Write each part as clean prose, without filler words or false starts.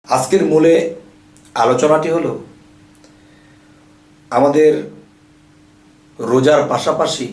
আজকের মূলে আলোচনাটি হলো আমাদের রোজার পাশাপাশি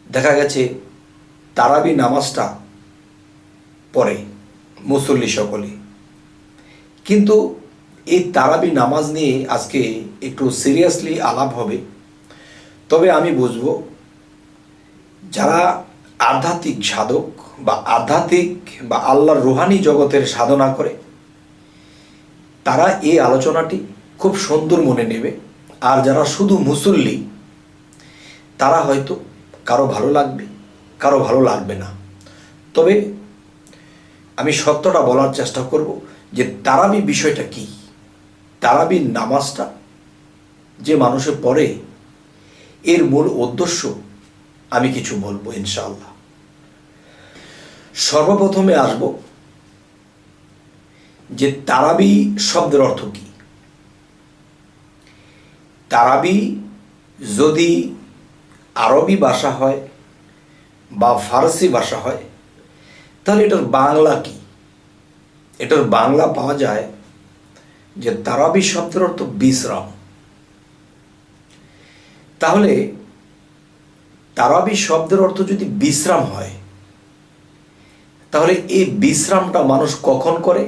দেখা গেছে তারাবি নামাজটা পড়ে মুসল্লি সকলে, কিন্তু এই তারাবি নামাজ নিয়ে আজকে একটু সিরিয়াসলি আলাপ হবে। তবে আমি বুঝব যারা আধ্যাত্মিক সাধক বা আধ্যাত্মিক বা আল্লাহর রুহানি জগতের সাধনা করে তারা এই আলোচনাটি খুব সুন্দর মনে নেবে, আর যারা শুধু মুসল্লি তারা হয়তো কারো ভালো লাগবে, কারো ভালো লাগবে না। তবে আমি সত্যটা বলার চেষ্টা করব যে তারাবি বিষয়টা কি, তারাবি নামাজটা যে মানুষে পড়ে এর মূল উদ্দেশ্য আমি কিছু বলবো ইনশাআল্লাহ। সর্বপ্রথমে আসব যে তারাবি শব্দের অর্থ কি। তারাবি যদি আরবি ভাষা হয় বা ফারসি ভাষা হয় তাহলে এটার বাংলা কি? এটার বাংলা পাওয়া যায় যে তারাবি শব্দের অর্থ বিশ্রাম। তাহলে তারাবি শব্দের অর্থ যদি বিশ্রাম হয় তাহলে এই বিশ্রামটা মানুষ কখন করে?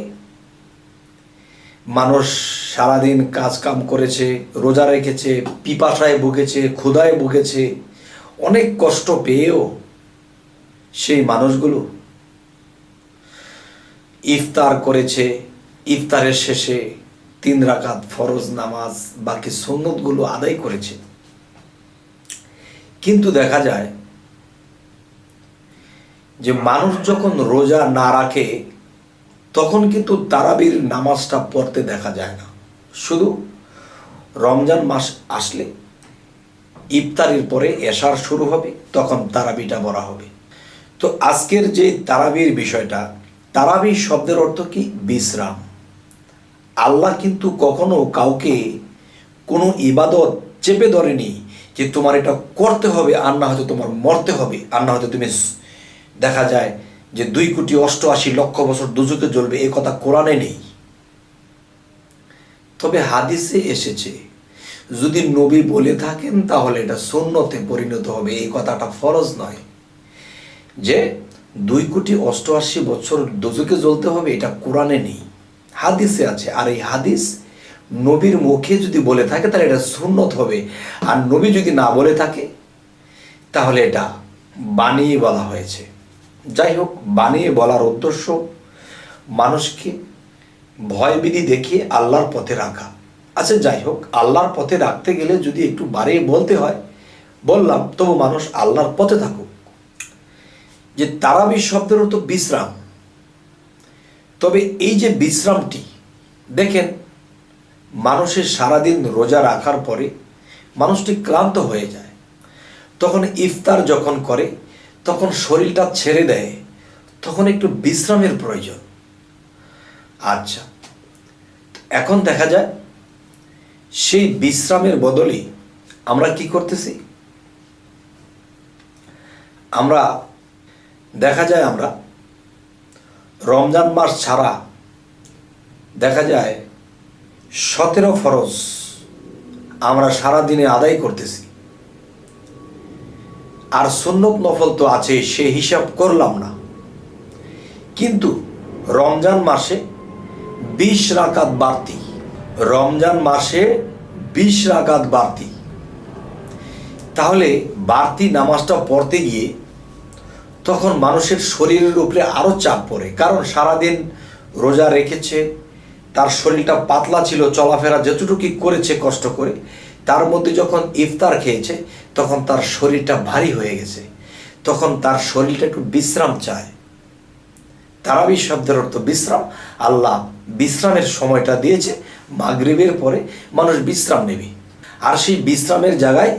মানুষ সারাদিন কাজ কাম করেছে, রোজা রেখেছে, পিপাসায় ভুগেছে, ক্ষুধায় ভুগেছে, অনেক কষ্ট পেয়েও সেই মানুষগুলো ইফতার করেছে। ইফতারের শেষে 3 রাকাত ফরজ নামাজ বাকি সুন্নতগুলো আদায় করেছে। কিন্তু দেখা যায় যে মানুষ যখন রোজা না রাখে তখন কিন্তু তারাবির নামাজটা পড়তে দেখা যায় না। শুধু রমজান মাস আসলে ইফতারের পরে এশার শুরু হবে, তখন তারাবিটা পড়া হবে। তো আজকের যে তারাবির বিষয়টা, তারাবি শব্দের অর্থ কি? বিশ্রাম। আল্লাহ কিন্তু কখনো কাউকে কোনো ইবাদত চেপে ধরেনি যে তোমার এটা করতে হবে, আর না হয়তো তোমার মরতে হবে, আর না হয়তো তুমি দেখা যায় যে 2,88,00,000 বছর দুজকে জ্বলবে, এ কথা কোরআনে নেই। তবে হাদিসে এসেছে, যদি নবী বলে থাকেন তাহলে এটা সুন্নতে পরিণত হবে, এই কথাটা ফরজ নয়। যে 2,88,00,000 বছর দুজকে জ্বলতে হবে এটা কোরআনে নেই, হাদিসে আছে। আর এই হাদিস নবীর মুখে যদি বলে থাকে তাহলে এটা সুন্নত হবে, আর নবী যদি না বলে থাকে তাহলে এটা বানিয়ে বলা হয়েছে। যাই হোক, বানিয়ে বলার উদ্দেশ্য মানুষকে ভয়ভীতি দেখিয়ে আল্লাহর পথে রাখা। আচ্ছা যাই হোক, আল্লাহর পথে রাখতে গেলে যদি একটু বাড়িয়ে বলতে হয় বললাম, তবু মানুষ আল্লাহর পথে থাকুক। যে তারাবি শব্দের অর্থ বিশ্রাম। তবে এই যে বিশ্রামটি দেখেন, মানুষের সারাদিন রোজা রাখার পরে মানুষটি ক্লান্ত হয়ে যায়, তখন ইফতার যখন করে তখন শরীরটা ছেড়ে দেয়, তখন একটু বিশ্রামের প্রয়োজন। আচ্ছা, এখন দেখা যায় সেই বিশ্রামের বদলে আমরা কি করতেছি? আমরা দেখা যায় আমরা রমজান মাস ছাড়া দেখা যায় 17 ফরজ আমরা সারাদিনে আদায় করতেছি, আর সুন্নত নফল তো আছে, সে হিসাব করলাম না। কিন্তু রমজান মাসে 20 রাকাত বাড়তি, রমজান মাসে 20 রাকাত বাড়তি। তাহলে বাড়তি নামাজটা পড়তে গিয়ে তখন মানুষের শরীরের উপরে আরও চাপ পড়ে, কারণ সারাদিন রোজা রেখেছে, তার শরীরটা পাতলা ছিল, চলাফেরা যতটুকু করেছে কষ্ট করে, তার মধ্যে যখন ইফতার খেয়েছে তখন তার শরীরটা ভারী হয়ে গেছে, তখন তার শরীরটা একটু বিশ্রাম চায়। তারাবি শব্দের অর্থ বিশ্রাম। আল্লাহ বিশ্রামের সময়টা দিয়েছে, মাগরিবের পরে মানুষ বিশ্রাম নেবে, আর সেই বিশ্রামের জায়গায়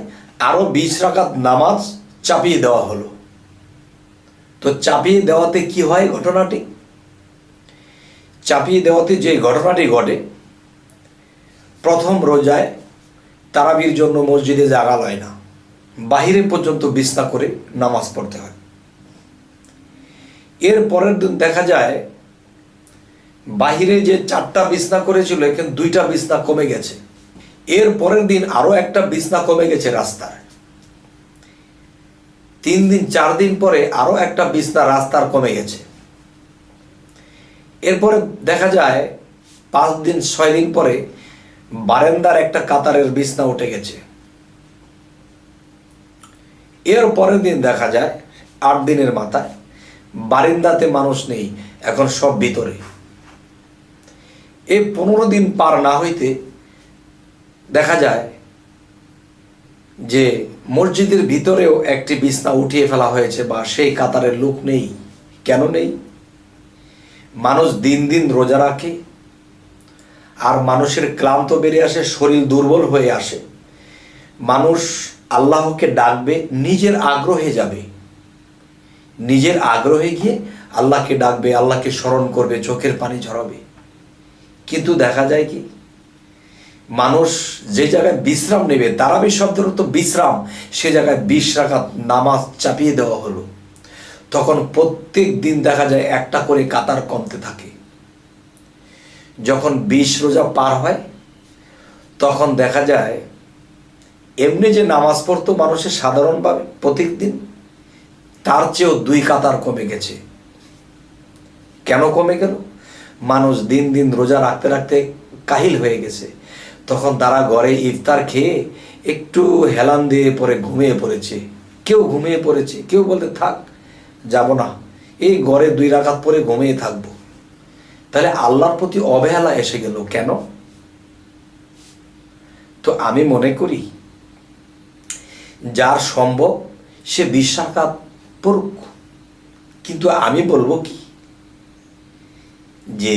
আরও 20 রাকাত নামাজ চাপিয়ে দেওয়া হলো। তো চাপিয়ে দেওয়াতে কি হয়? ঘটনাটি চাপিয়ে দেওয়াতে যে ঘটনাটি ঘটে, প্রথম রোজায় তারাবির জন্য মসজিদে জাগা হয় না, বাহিরে পর্যন্ত বিছনা করে নামাজ পড়তে হয়। এর পরের দিন দেখা যায় বাহিরে যে 4টা বিছনা করেছিল এখানে 2টা বিছনা কমে গেছে। এর পরের দিন আরো একটা বিছনা কমে গেছে রাস্তায়। 3 দিন 4 দিন পরে আরো একটা বিছনা রাস্তার কমে গেছে। এরপরে দেখা যায় 5 দিন 6 দিন পরে বারান্দার একটা কাতারের বিছনা উঠে গেছে। এর পরের দিন দেখা যায় 8 দিনের মাথায় বারান্দাতে মানুষ নেই, এখন সব ভিতরে। এই 15 দিন পার না হইতে দেখা যায় যে মসজিদের ভিতরেও একটি বিছনা উঠিয়ে ফেলা হয়েছে, বা সেই কাতারের লোক নেই। কেন নেই? মানুষ দিন দিন রোজা রাখে, আর মানুষের ক্লান্ত বেড়ে আসে, শরীর দুর্বল হয়ে আসে। মানুষ আল্লাহকে ডাকবে, নিজের আগ্রহে যাবে, নিজের আগ্রহে গিয়ে আল্লাহকে ডাকবে, আল্লাহকে স্মরণ করবে, চোখের পানি ঝরাবে। কিন্তু দেখা যায় কি, মানুষ যে জায়গায় বিশ্রাম নেবে, তারাবি শব্দের তো বিশ্রাম, সে জায়গায় 20 রাকাত নামাজ চাপিয়ে দেওয়া হলো। তখন প্রত্যেক দিন দেখা যায় একটা করে কাতার কমতে থাকে। যখন 20 রোজা পার হয় তখন দেখা যায় এমনি যে নামাজ পড়তো মানুষের সাধারণভাবে প্রত্যেক দিন, তার চেয়েও 2 কাতার কমে গেছে। কেন কমে গেল? মানুষ দিন দিন রোজা রাখতে রাখতে কাহিল হয়ে গেছে। তখন তারা ঘরে ইফতার খেয়ে একটু হেলান দিয়ে পরে ঘুমিয়ে পড়েছে। কেউ ঘুমিয়ে পড়েছে, কেউ বলতে থাক যাব না, এই ঘরে 2 রাকাত পরে ঘুমিয়ে থাকবো। তাহলে আল্লাহর প্রতি অবহেলা এসে গেল কেন? তো আমি মনে করি যার সম্ভব সে 20 রাকাত পড়ুক, কিন্তু আমি বলবো কি যে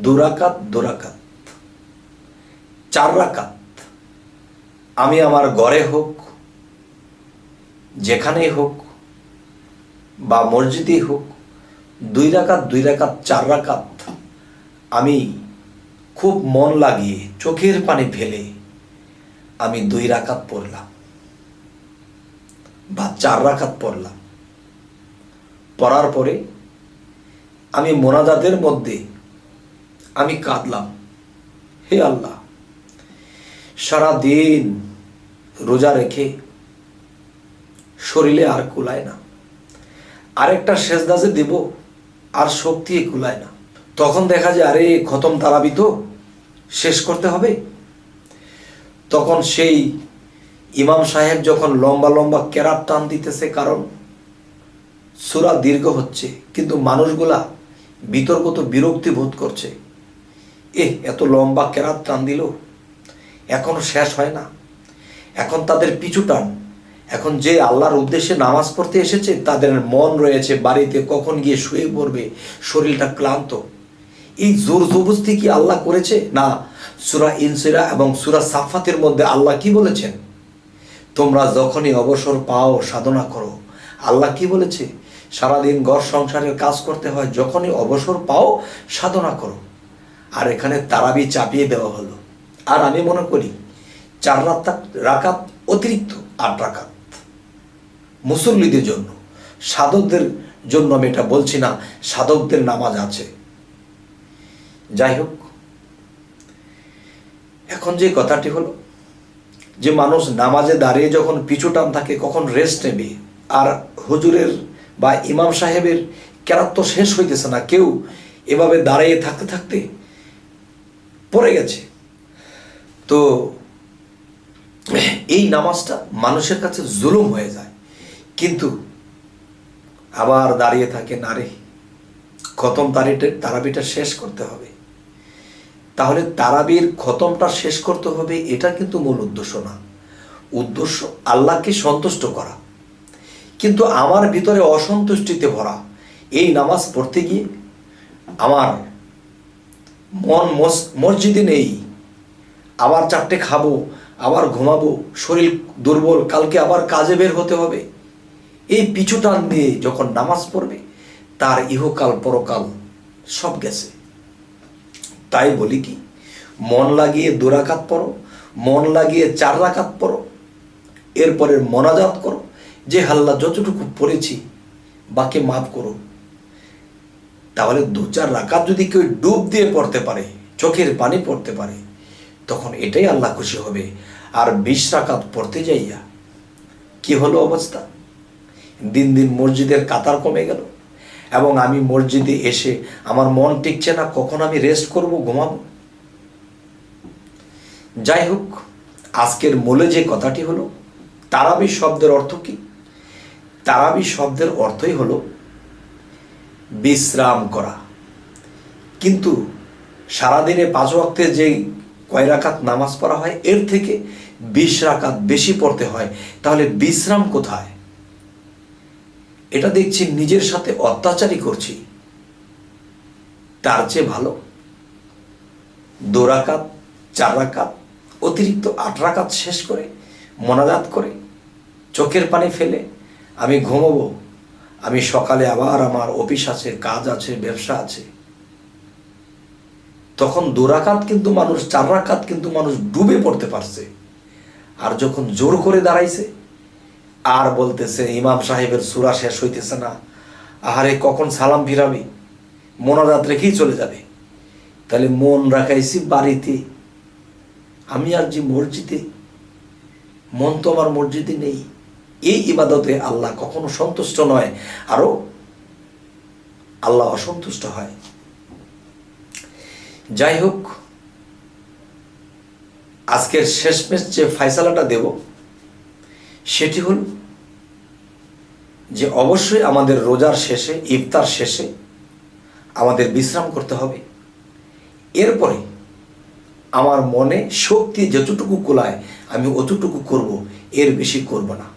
2 রাকাত 2 রাকাত 4 রাকাত আমি আমার ঘরে হোক, যেখানেই হোক, বা মসজিদেই হোক, 2 রাকাত 2 রাকাত 4 রাকাত আমি খুব মন লাগিয়ে চোখের পানি ফেলে আমি 2 রাকাত পড়লাম বা 4 রাকাত পড়লাম। পড়ার পরে আমি মোনাজাতের মধ্যে আমি কাঁদলাম, হে আল্লাহ, সারা দিন রোজা রেখে শরীরে আর কুলায় না, আরেকটা সেজদা যে দেব আর শক্তি কুলায় না। তখন দেখা যায় আরে খতম তারাবি তো শেষ করতে হবে। তখন সেই ইমাম সাহেব যখন লম্বা লম্বা কেরাত টান দিতেছে, কারণ সূরা দীর্ঘ হচ্ছে, কিন্তু মানুষগুলা বিতর্কত বিরক্তি বোধ করছে, এত লম্বা কেরাত টান দিল, এখনো শেষ হয় না। এখন তাদের পিছু টান। এখন যে আল্লাহর উদ্দেশ্যে নামাজ পড়তে এসেছে তাদের মন রয়েছে বাড়িতে, কখন গিয়ে শুয়ে পড়বে, শরীরটা ক্লান্ত। এই জোর জবরদস্তি কি আল্লাহ করেছে? না। সূরা ইনসিরা এবং সূরা সাফাতের মধ্যে আল্লাহ কি বলেছেন? তোমরা যখনই অবসর পাও সাধনা করো। আল্লাহ কি বলেছে? সারাদিন ঘর সংসারের কাজ করতে হয়, যখনই অবসর পাও সাধনা করো। আর এখানে তারাবি চাপিয়ে দেওয়া হলো। আর আমি মনে করি 4 রাকাত অতিরিক্ত 8 রাকাত মুসল্লিদের জন্য, সাধকদের জন্য আমি এটা বলছি না, সাধকদের নামাজ আছে। যাই হোক, এখন যে কথাটি হলো যে মানুষ নামাজে দাঁড়িয়ে যখন পিছু টান থাকে কখন রেস্ট নেবে, আর হুজুরের বা ইমাম সাহেবের কেরাত তো শেষ হইতেছে না, কেউ এভাবে দাঁড়িয়ে থাকতে থাকতে পড়ে গেছে। তো এই নামাজটা মানুষের কাছে জুলুম হয়ে যায়। কিন্তু আবার দাঁড়িয়ে থাকে, না রে খতম তারাবিটা শেষ করতে হবে। তাহলে তারাবির খতমটা শেষ করতে হবে, এটা কিন্তু মূল উদ্দেশ্য না। উদ্দেশ্য আল্লাহকে সন্তুষ্ট করা। কিন্তু আমার ভিতরে অসন্তুষ্টিতে ভরা এই নামাজ পড়তে গিয়ে আমার মন মসজিদে নেই, আবার 4টে খাবো, আবার ঘুমাবো, শরীর দুর্বল, কালকে আবার কাজে বের হতে হবে। এই পিছু টান দিয়ে যখন নামাজ পড়বে তার ইহকাল পরকাল সব গেছে। তাই বলি কি, মন লাগিয়ে 2 রাকাত পড়ো, মন লাগিয়ে 4 রাকাত পড়ো, এরপরে মোনাজাত করো যে আল্লাহ যতটুকু পড়েছি বাকি মাফ করো। তাহলে 2-4 রাকাত যদি কেউ ডুব দিয়ে পড়তে পারে, চোখের পানি পড়তে পারে, তখন এটাই আল্লাহ খুশি হবে। আর 20 রাকাত পড়তে যাইয়া কি হলো অবস্থা? দিন দিন মসজিদের কাতার কমে গেল, এবং আমি মসজিদে এসে আমার মন টিকছে না, কখন আমি রেস্ট করব, ঘুমাবো। যাই হোক, আজকের মূলে যে কথাটি হলো, তারাবি শব্দের অর্থ কি? তারাবি শব্দের অর্থই হলো বিশ্রাম করা। কিন্তু সারাদিনে 5 ওয়াক্তে যে কয় রাকাত নামাজ পড়া হয়, এর থেকে 20 রাকাত বেশি পড়তে হয়। তাহলে বিশ্রাম কোথায়? এটা দেখছি নিজের সাথে অত্যাচারই করছি। তার চেয়ে ভালো 2 রাকাত 4 রাকাত অতিরিক্ত 8 রাকাত শেষ করে মোনাজাত করে চোখের পানি ফেলে আমি ঘুমোবো। আমি সকালে আবার আমার অফিস আছে, কাজ আছে, ব্যবসা আছে। তখন 2 রাকাত কিন্তু মানুষ, 4 রাকাত কিন্তু মানুষ ডুবে পড়তে পারছে। আর যখন জোর করে দাঁড়াইছে আর বলতেছে ইমাম সাহেবের সূরা শেষ হইতেছে না, আহারে কখন সালাম ফিরাবে, মোনাজাত রেখেই চলে যাবে। তাহলে মন রাখাইছি বাড়িতে, আমি আর যে মসজিদে, মন তো আমার মসজিদে নেই। এই ইবাদতে আল্লাহ কখনো সন্তুষ্ট নয়, আরো আল্লাহ অসন্তুষ্ট হয়। যাই হোক, আজকের শেষমেশ যে ফয়সালাটা দেব সেটি হল যে অবশ্যই আমাদের রোজার শেষে, ইফতার শেষে আমাদের বিশ্রাম করতে হবে। এরপরে আমার মনে শক্তি যতটুকু কুলায় আমি অতটুকু করব, এর বেশি করব না।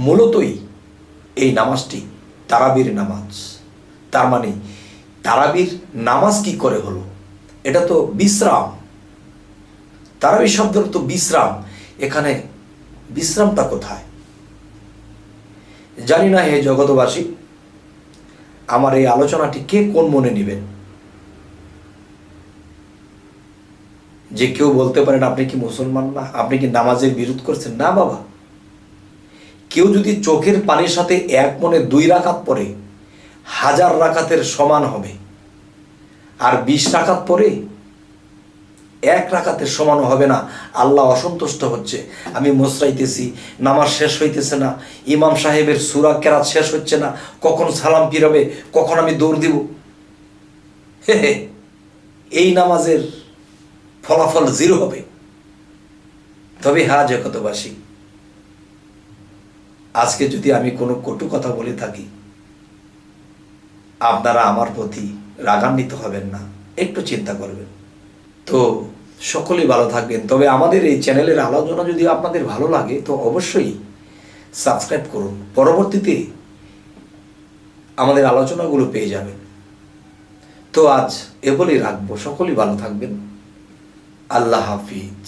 মূলতই এই নামাজটি তারাবির নামাজ। তার মানে তারাবির নামাজ কি করে হলো? এটা তো বিশ্রাম। তারাবি শব্দের তো বিশ্রাম। এখানে বিশ্রামটা কোথায়? জানি না হে জগতবাসী, আমার এই আলোচনাটি কে কোন মনে নেবেন। যে কেউ বলতে পারেন আপনি কি মুসলমান না, আপনি কি নামাজের বিরোধ করছেন? না বাবা, কেউ যদি চোখের পানির সাথে এক মনে 2 রাকাত পড়ে 1000 রাকাতের সমান হবে, আর 20 রাকাত পড়ে 1 রাকাতের সমান হবে না। আল্লাহ অসন্তুষ্ট হচ্ছে। আমি মোসরাইতেছি, নামাজ শেষ হইতেছে না, ইমাম সাহেবের সূরা কেরাত শেষ হচ্ছে না, কখন সালাম ফিরাবে, কখন আমি দৌড় দিব। হে হে, এই নামাজের ফলাফল 0 হবে। তবে হ্যাঁ জগতবাসী, আজকে যদি আমি কোনো কটু কথা বলে থাকি, আপনারা আমার প্রতি রাগান্বিত হবেন না, একটু চিন্তা করবেন। তো সকলেই ভালো থাকবেন। তবে আমাদের এই চ্যানেলের আলোচনা যদি আপনাদের ভালো লাগে তো অবশ্যই সাবস্ক্রাইব করুন, পরবর্তীতে আমাদের আলোচনাগুলো পেয়ে যাবেন। তো আজ এ বলেই রাখবো, সকলেই ভালো থাকবেন। আল্লাহ হাফিজ।